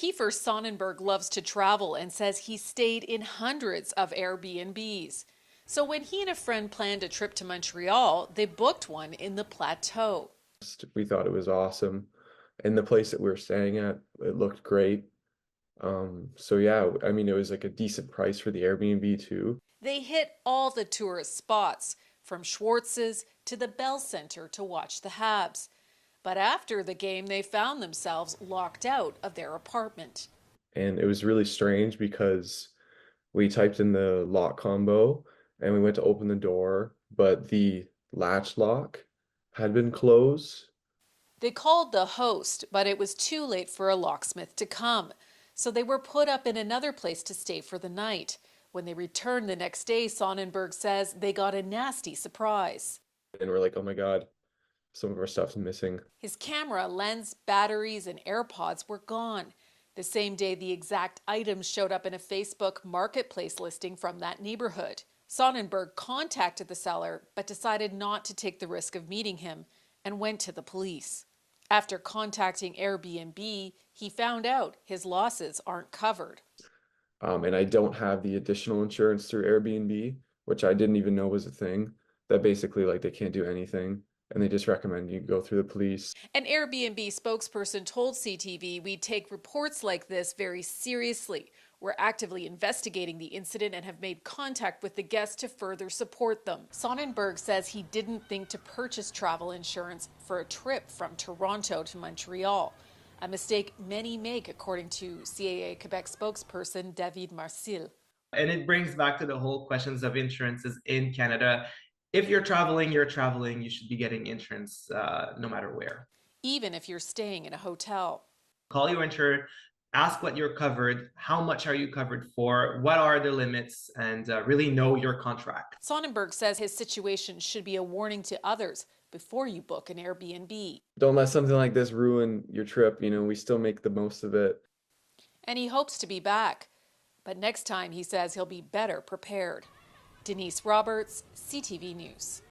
Kiefer Sonnenberg loves to travel and says he stayed in hundreds of Airbnbs. So when he and a friend planned a trip to Montreal, they booked one in the Plateau. We thought it was awesome. And the place that we were staying at, it looked great. So yeah, I mean, it was like a decent price for the Airbnb too. They hit all the tourist spots, from Schwartz's to the Bell Center to watch the Habs. But after the game, they found themselves locked out of their apartment. And it was really strange because we typed in the lock combo and we went to open the door, but the latch lock had been closed. They called the host, but it was too late for a locksmith to come. So they were put up in another place to stay for the night. When they returned the next day, Sonnenberg says they got a nasty surprise. And we're like, oh my God, some of our stuff's missing. His camera, lens, batteries, and AirPods were gone. The same day, the exact items showed up in a Facebook marketplace listing from that neighborhood. Sonnenberg contacted the seller, but decided not to take the risk of meeting him and went to the police. After contacting Airbnb, he found out his losses aren't covered. And I don't have the additional insurance through Airbnb, which I didn't even know was a thing. That basically, like, they can't do anything, and they just recommend you go through the police. An Airbnb spokesperson told CTV, "We take reports like this very seriously. We're actively investigating the incident and have made contact with the guests to further support them." Sonnenberg says he didn't think to purchase travel insurance for a trip from Toronto to Montreal, a mistake many make, according to CAA Quebec spokesperson David Marcil. And it brings back to the whole questions of insurances in Canada. If you're traveling, you should be getting insurance no matter where. Even if you're staying in a hotel. Call your insurer, ask what you're covered, how much are you covered for, what are the limits, and really know your contract. Sonnenberg says his situation should be a warning to others before you book an Airbnb. Don't let something like this ruin your trip. We still make the most of it. And he hopes to be back. But next time, he says he'll be better prepared. Denise Roberts, CTV News.